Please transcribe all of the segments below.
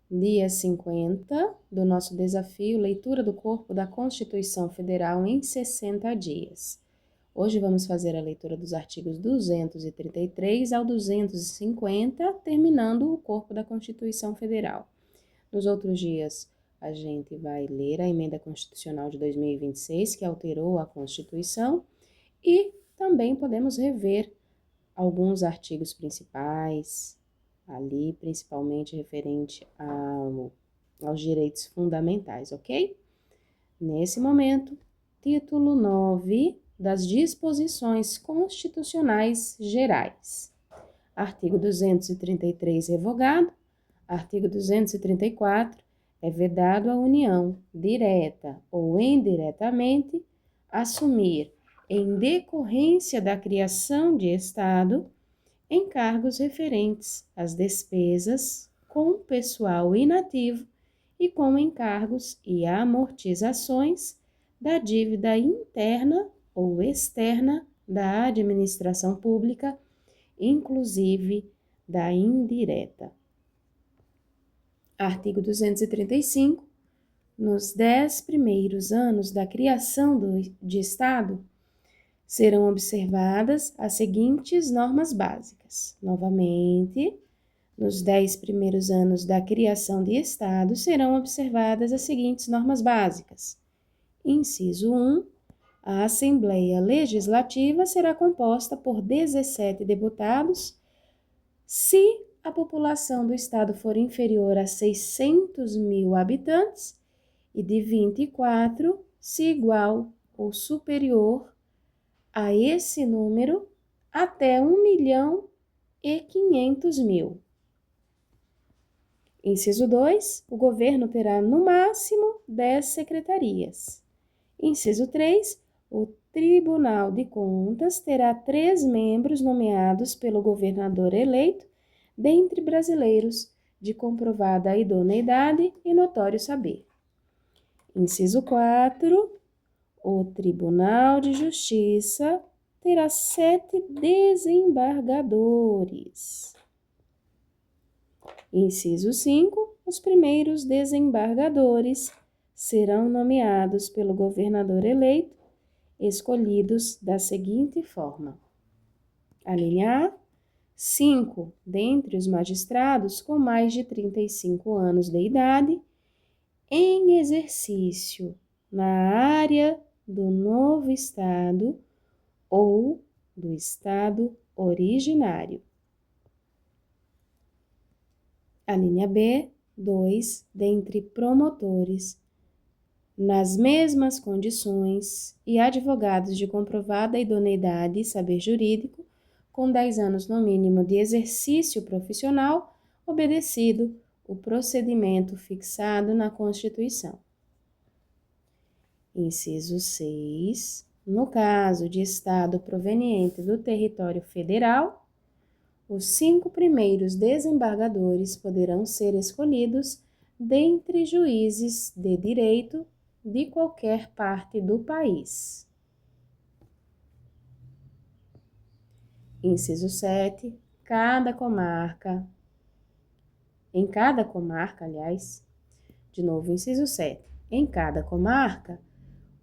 dia 50 do nosso desafio Leitura do Corpo da Constituição Federal em 60 dias. Hoje vamos fazer a leitura dos artigos 233 ao 250, terminando o corpo da Constituição Federal. Nos outros dias, a gente vai ler a Emenda Constitucional de 2026, que alterou a Constituição, e também podemos rever alguns artigos principais, ali principalmente referente aos direitos fundamentais, ok? Nesse momento, título 9 das disposições constitucionais gerais. Artigo 233 revogado. Artigo 234 é vedado à União, direta ou indiretamente, assumir, em decorrência da criação de Estado, encargos referentes às despesas com pessoal inativo e com encargos e amortizações da dívida interna ou externa da administração pública, inclusive da indireta. Artigo 235. Nos 10 primeiros anos da criação de Estado, serão observadas as seguintes normas básicas. Novamente, nos 10 primeiros anos da criação de Estado, serão observadas as seguintes normas básicas. Inciso 1. A Assembleia Legislativa será composta por 17 deputados, se a população do Estado for inferior a 600 mil habitantes, e de 24, se igual ou superior a esse número, até 1.500.000. Inciso 2, o governo terá no máximo 10 secretarias. Inciso 3, o Tribunal de Contas terá 3 membros nomeados pelo governador eleito, dentre brasileiros de comprovada idoneidade e notório saber. Inciso 4, o Tribunal de Justiça terá 7 desembargadores. Inciso 5. Os primeiros desembargadores serão nomeados pelo governador eleito, escolhidos da seguinte forma. A linha A. 5 dentre os magistrados com mais de 35 anos de idade, em exercício na área do novo Estado ou do Estado originário. A linha B, 2, dentre promotores, nas mesmas condições, e advogados de comprovada idoneidade e saber jurídico, com 10 anos no mínimo de exercício profissional, obedecido o procedimento fixado na Constituição. Inciso 6. No caso de Estado proveniente do território federal, os 5 primeiros desembargadores poderão ser escolhidos dentre juízes de direito de qualquer parte do país. Inciso 7. Em cada comarca, inciso 7. Em cada comarca,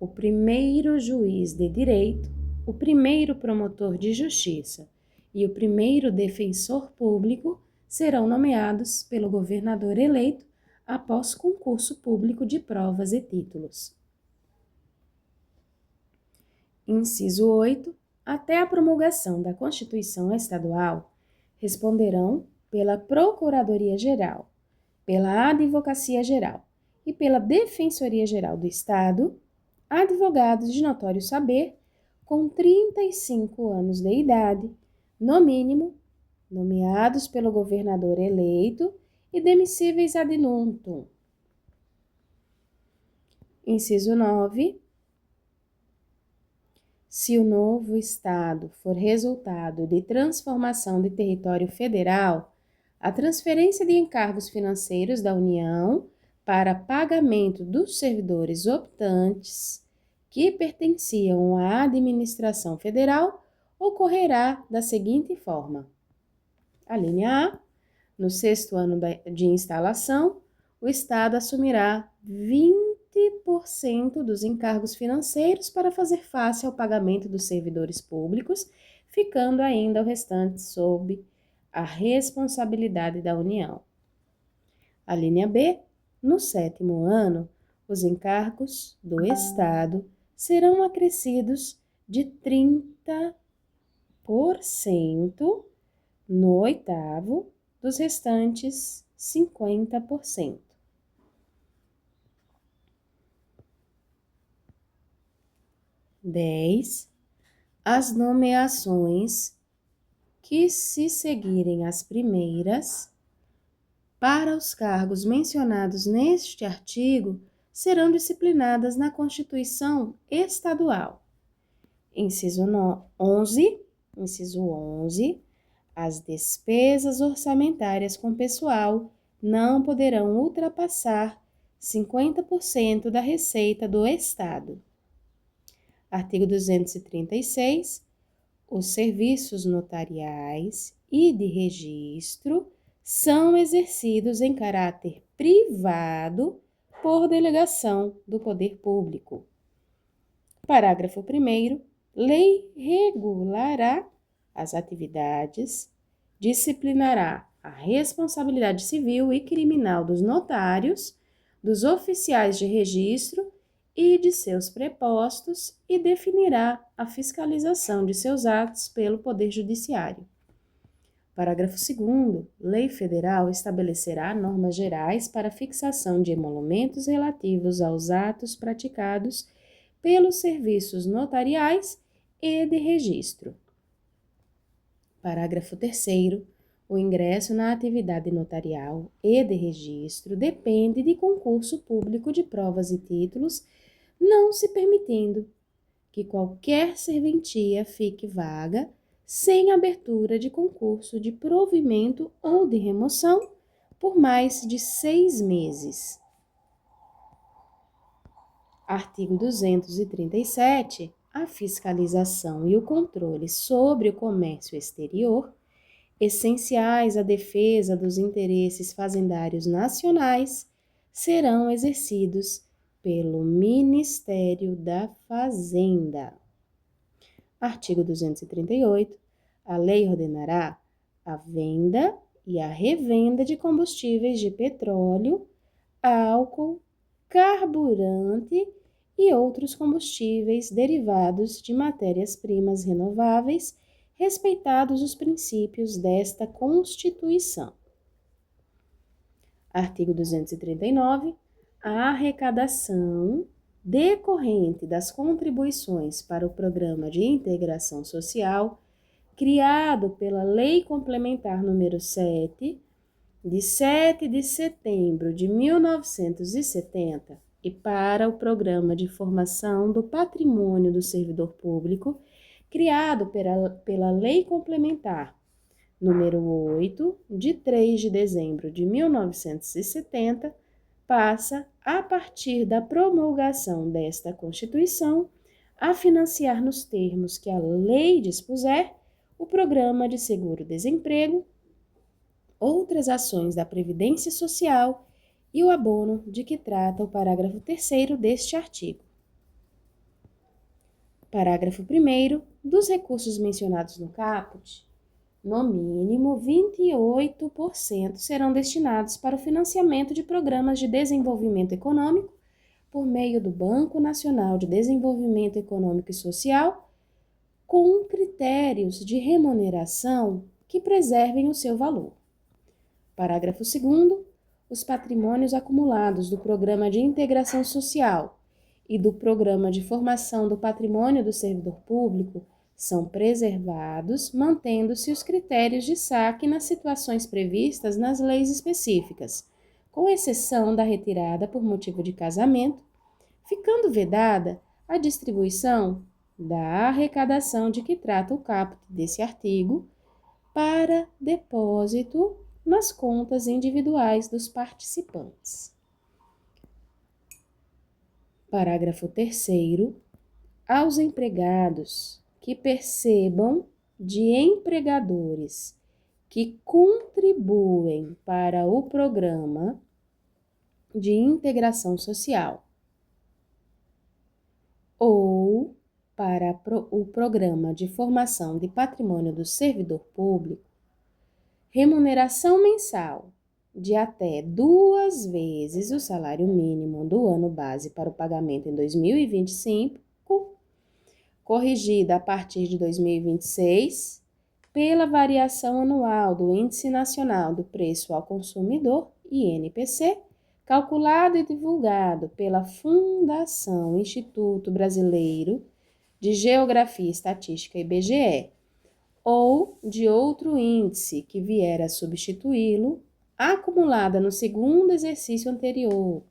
o primeiro juiz de direito, o primeiro promotor de justiça e o primeiro defensor público serão nomeados pelo governador eleito após concurso público de provas e títulos. Inciso 8. Até a promulgação da Constituição Estadual, responderão pela Procuradoria-Geral, pela Advocacia-Geral e pela Defensoria-Geral do Estado, advogados de notório saber com 35 anos de idade, no mínimo, nomeados pelo governador eleito e demissíveis ad nutum. Inciso 9. Se o novo Estado for resultado de transformação de território federal, a transferência de encargos financeiros da União para pagamento dos servidores optantes que pertenciam à administração federal ocorrerá da seguinte forma. A linha A. No 6º ano de instalação, o Estado assumirá 20% dos encargos financeiros para fazer face ao pagamento dos servidores públicos, ficando ainda o restante sob a responsabilidade da União. A linha B, no 7º ano, os encargos do Estado serão acrescidos de 30% no 8º, dos restantes 50%. As nomeações que se seguirem as primeiras para os cargos mencionados neste artigo serão disciplinadas na Constituição Estadual. Inciso 11, as despesas orçamentárias com pessoal não poderão ultrapassar 50% da receita do Estado. Artigo 236. Os serviços notariais e de registro são exercidos em caráter privado por delegação do poder público. Parágrafo 1º. Lei regulará as atividades, disciplinará a responsabilidade civil e criminal dos notários, dos oficiais de registro e de seus prepostos e definirá a fiscalização de seus atos pelo Poder Judiciário. Parágrafo 2º. Lei federal estabelecerá normas gerais para fixação de emolumentos relativos aos atos praticados pelos serviços notariais e de registro. Parágrafo 3º. O ingresso na atividade notarial e de registro depende de concurso público de provas e títulos, não se permitindo que qualquer serventia fique vaga sem abertura de concurso de provimento ou de remoção por mais de 6 meses. Artigo 237. A fiscalização e o controle sobre o comércio exterior, essenciais à defesa dos interesses fazendários nacionais, serão exercidos pelo Ministério da Fazenda. Artigo 238. A lei ordenará a venda e a revenda de combustíveis de petróleo, álcool, carburante e outros combustíveis derivados de matérias-primas renováveis, respeitados os princípios desta Constituição. Artigo 239. A arrecadação decorrente das contribuições para o Programa de Integração Social, criado pela Lei Complementar nº 7, de 7 de setembro de 1970, e para o Programa de Formação do Patrimônio do Servidor Público, criado pela Lei Complementar nº 8, de 3 de dezembro de 1970, passa, a partir da promulgação desta Constituição, a financiar nos termos que a lei dispuser o Programa de Seguro-Desemprego, outras ações da Previdência Social e o abono de que trata o parágrafo 3º deste artigo. Parágrafo 1º. Dos recursos mencionados no caput, no mínimo 28% serão destinados para o financiamento de programas de desenvolvimento econômico por meio do Banco Nacional de Desenvolvimento Econômico e Social, com critérios de remuneração que preservem o seu valor. Parágrafo 2º. Os patrimônios acumulados do Programa de Integração Social e do Programa de Formação do Patrimônio do Servidor Público são preservados, mantendo-se os critérios de saque nas situações previstas nas leis específicas, com exceção da retirada por motivo de casamento, ficando vedada a distribuição da arrecadação de que trata o caput desse artigo para depósito nas contas individuais dos participantes. Parágrafo 3º. Aos empregados que percebam de empregadores que contribuem para o programa de integração social, ou para o Programa de Formação de Patrimônio do Servidor Público, remuneração mensal de até 2 vezes o salário mínimo do ano base para o pagamento em 2025, corrigida a partir de 2026, pela variação anual do Índice Nacional do Preço ao Consumidor, INPC, calculado e divulgado pela Fundação Instituto Brasileiro de Geografia e Estatística, IBGE, ou de outro índice que vier a substituí-lo, acumulada no segundo exercício anterior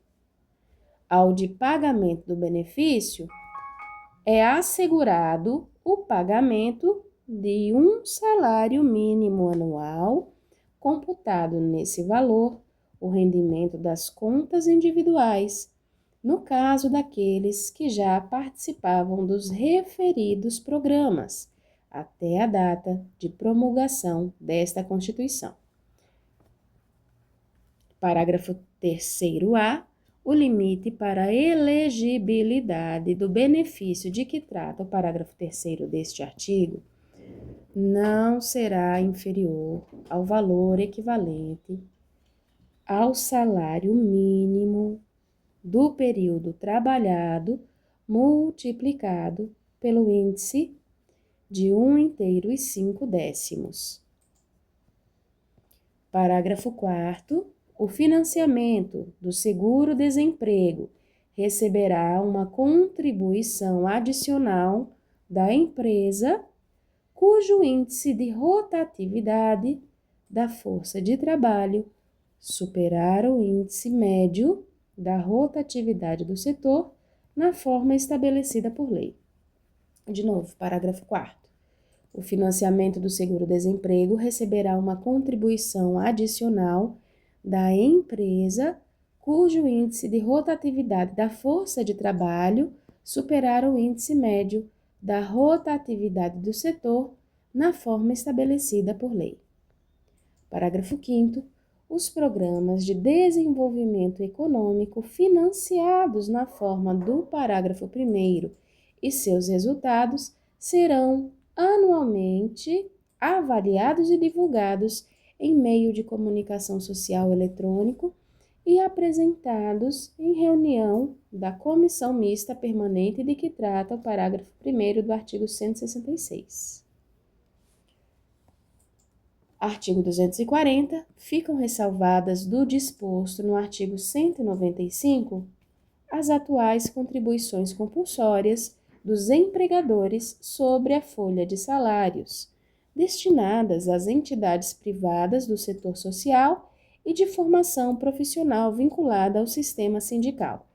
ao de pagamento do benefício, é assegurado o pagamento de um salário mínimo anual, computado nesse valor o rendimento das contas individuais, no caso daqueles que já participavam dos referidos programas, até a data de promulgação desta Constituição. Parágrafo 3º-A. O limite para a elegibilidade do benefício de que trata o parágrafo 3º deste artigo não será inferior ao valor equivalente ao salário mínimo do período trabalhado multiplicado pelo índice de 1,5. Parágrafo 4º. O financiamento do seguro-desemprego receberá uma contribuição adicional da empresa cujo índice de rotatividade da força de trabalho superar o índice médio da rotatividade do setor na forma estabelecida por lei. De novo, parágrafo 4º. O financiamento do seguro-desemprego receberá uma contribuição adicional da empresa cujo índice de rotatividade da força de trabalho superar o índice médio da rotatividade do setor na forma estabelecida por lei. Parágrafo 5º. Os programas de desenvolvimento econômico financiados na forma do parágrafo 1º e seus resultados serão anualmente avaliados e divulgados em meio de comunicação social eletrônico e apresentados em reunião da Comissão Mista Permanente de que trata o parágrafo 1º do artigo 166. Artigo 240. Ficam ressalvadas do disposto no artigo 195 as atuais contribuições compulsórias dos empregadores sobre a folha de salários, destinadas às entidades privadas do setor social e de formação profissional vinculada ao sistema sindical.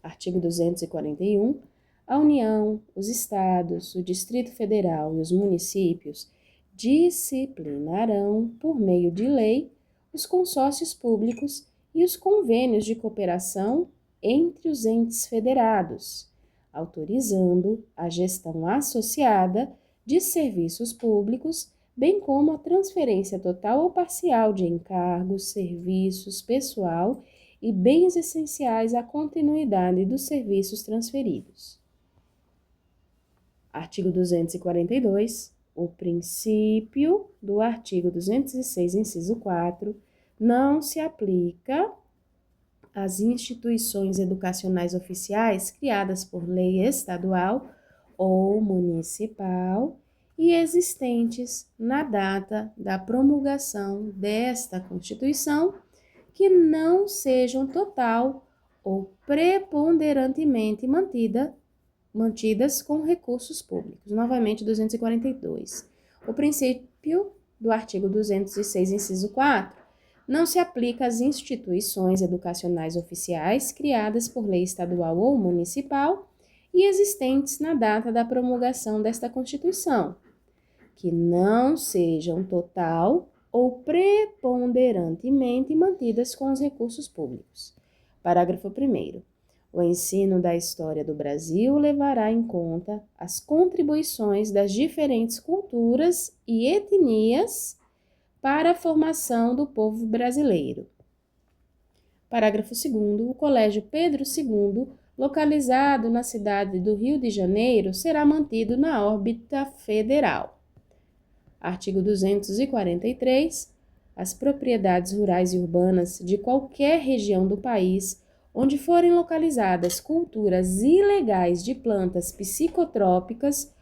Artigo 241. A União, os Estados, o Distrito Federal e os municípios disciplinarão, por meio de lei, os consórcios públicos e os convênios de cooperação entre os entes federados, autorizando a gestão associada de serviços públicos, bem como a transferência total ou parcial de encargos, serviços, pessoal e bens essenciais à continuidade dos serviços transferidos. Artigo 242. O princípio do artigo 206, inciso 4, não se aplica às instituições educacionais oficiais criadas por lei estadual ou municipal e existentes na data da promulgação desta Constituição, que não sejam total ou preponderantemente mantidas com recursos públicos. Novamente, 242. O princípio do artigo 206, inciso 4, não se aplica às instituições educacionais oficiais criadas por lei estadual ou municipal e existentes na data da promulgação desta Constituição, que não sejam total ou preponderantemente mantidas com os recursos públicos. Parágrafo 1º. O ensino da história do Brasil levará em conta as contribuições das diferentes culturas e etnias para a formação do povo brasileiro. Parágrafo 2º. O Colégio Pedro II, localizado na cidade do Rio de Janeiro, será mantido na órbita federal. Artigo 243. As propriedades rurais e urbanas de qualquer região do país onde forem localizadas culturas ilegais de plantas psicotrópicas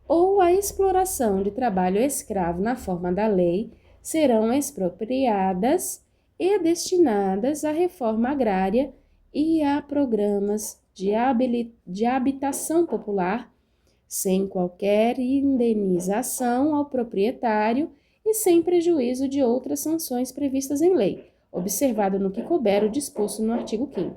ou a exploração de trabalho escravo na forma da lei serão expropriadas e destinadas à reforma agrária e a programas de habitação popular, sem qualquer indenização ao proprietário e sem prejuízo de outras sanções previstas em lei, observado no que couber o disposto no artigo 5º.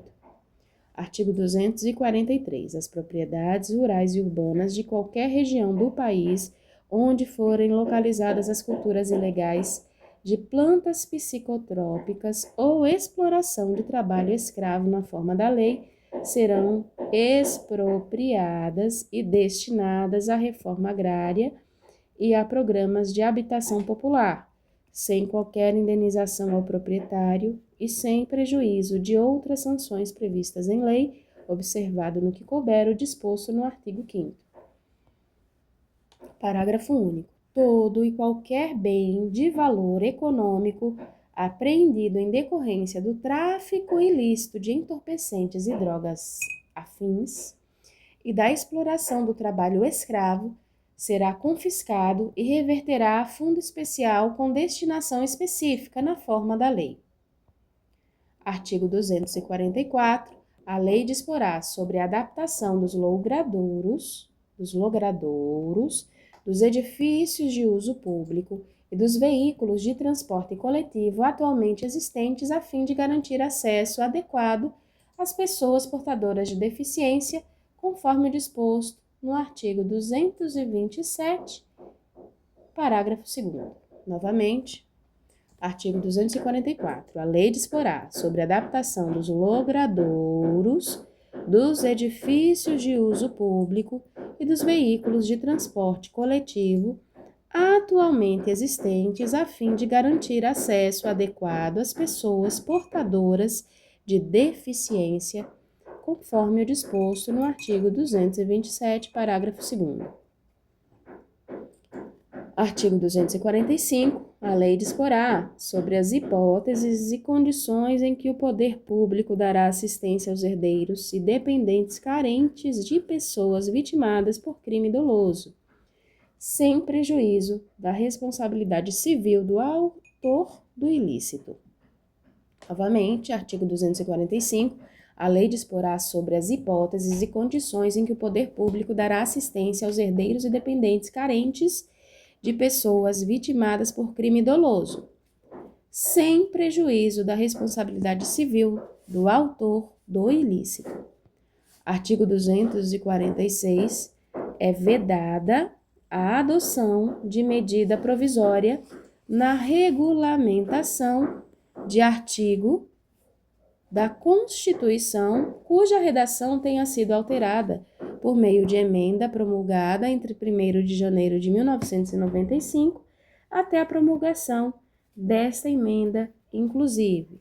Artigo 243. As propriedades rurais e urbanas de qualquer região do país onde forem localizadas as culturas ilegais de plantas psicotrópicas ou exploração de trabalho escravo na forma da lei serão expropriadas e destinadas à reforma agrária e a programas de habitação popular, sem qualquer indenização ao proprietário e sem prejuízo de outras sanções previstas em lei, observado no que couber o disposto no artigo 5º. Parágrafo único. Todo e qualquer bem de valor econômico apreendido em decorrência do tráfico ilícito de entorpecentes e drogas afins e da exploração do trabalho escravo será confiscado e reverterá a fundo especial com destinação específica na forma da lei. Artigo 244. A lei disporá sobre a adaptação dos logradouros, dos edifícios de uso público e dos veículos de transporte coletivo atualmente existentes a fim de garantir acesso adequado às pessoas portadoras de deficiência, conforme o disposto no artigo 227, parágrafo 2º. Novamente, artigo 244. A lei disporá sobre a adaptação dos logradouros, dos edifícios de uso público e dos veículos de transporte coletivo atualmente existentes a fim de garantir acesso adequado às pessoas portadoras de deficiência, conforme o disposto no artigo 227, parágrafo 2º. Artigo 245. A lei disporá sobre as hipóteses e condições em que o poder público dará assistência aos herdeiros e dependentes carentes de pessoas vitimadas por crime doloso, sem prejuízo da responsabilidade civil do autor do ilícito. Novamente, artigo 245. A lei disporá sobre as hipóteses e condições em que o poder público dará assistência aos herdeiros e dependentes carentes de pessoas vitimadas por crime doloso, sem prejuízo da responsabilidade civil do autor do ilícito. Artigo 246. É vedada a adoção de medida provisória na regulamentação de artigo da Constituição cuja redação tenha sido alterada por meio de emenda promulgada entre 1º de janeiro de 1995 até a promulgação desta emenda, inclusive.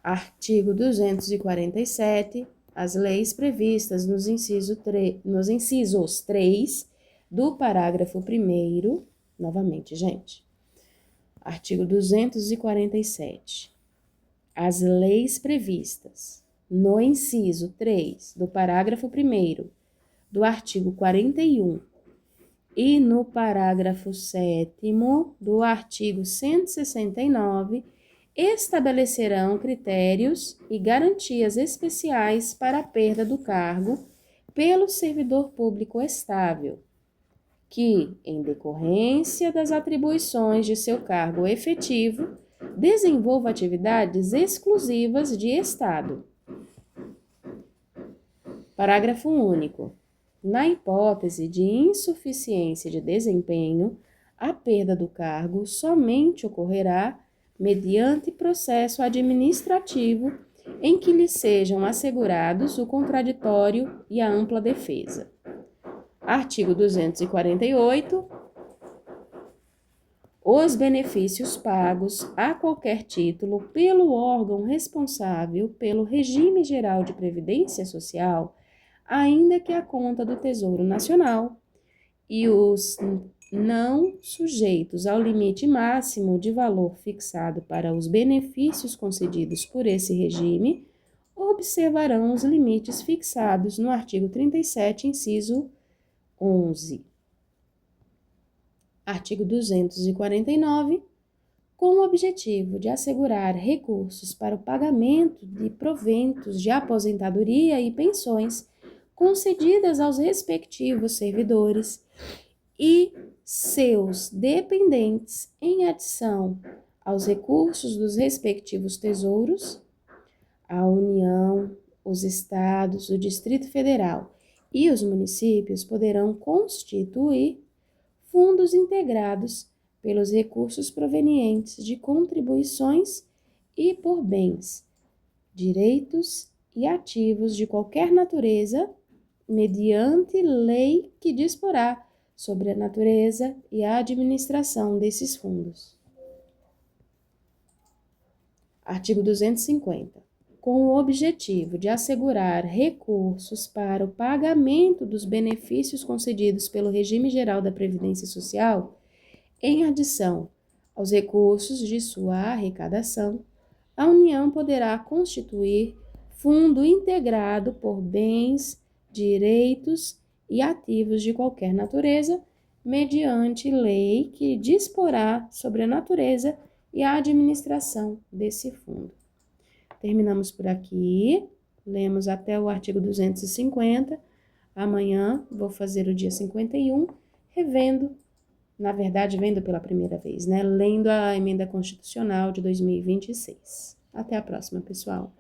Artigo 247. As leis previstas nos incisos 3 do parágrafo 1º, novamente, gente. Artigo 247. As leis previstas no inciso 3 do parágrafo 1º do artigo 41 e no parágrafo 7º do artigo 169 estabelecerão critérios e garantias especiais para a perda do cargo pelo servidor público estável, que, em decorrência das atribuições de seu cargo efetivo, desenvolva atividades exclusivas de Estado. Parágrafo único. Na hipótese de insuficiência de desempenho, a perda do cargo somente ocorrerá mediante processo administrativo em que lhe sejam assegurados o contraditório e a ampla defesa. Artigo 248. os benefícios pagos a qualquer título pelo órgão responsável pelo regime geral de previdência social, ainda que a conta do Tesouro Nacional, e os não sujeitos ao limite máximo de valor fixado para os benefícios concedidos por esse regime, observarão os limites fixados no artigo 37, inciso 11. Artigo 249. Com o objetivo de assegurar recursos para o pagamento de proventos de aposentadoria e pensões concedidas aos respectivos servidores e seus dependentes, em adição aos recursos dos respectivos tesouros, a União, os estados, o Distrito Federal e os municípios poderão constituir fundos integrados pelos recursos provenientes de contribuições e por bens, direitos e ativos de qualquer natureza, mediante lei que disporá sobre a natureza e a administração desses fundos. Artigo 250. Com o objetivo de assegurar recursos para o pagamento dos benefícios concedidos pelo regime geral da Previdência Social, em adição aos recursos de sua arrecadação, a União poderá constituir fundo integrado por bens, direitos e ativos de qualquer natureza, mediante lei que disporá sobre a natureza e a administração desse fundo. Terminamos por aqui, lemos até o artigo 250. Amanhã vou fazer o dia 51, revendo, na verdade, vendo pela primeira vez, né? Lendo a emenda constitucional de 2026. Até a próxima, pessoal.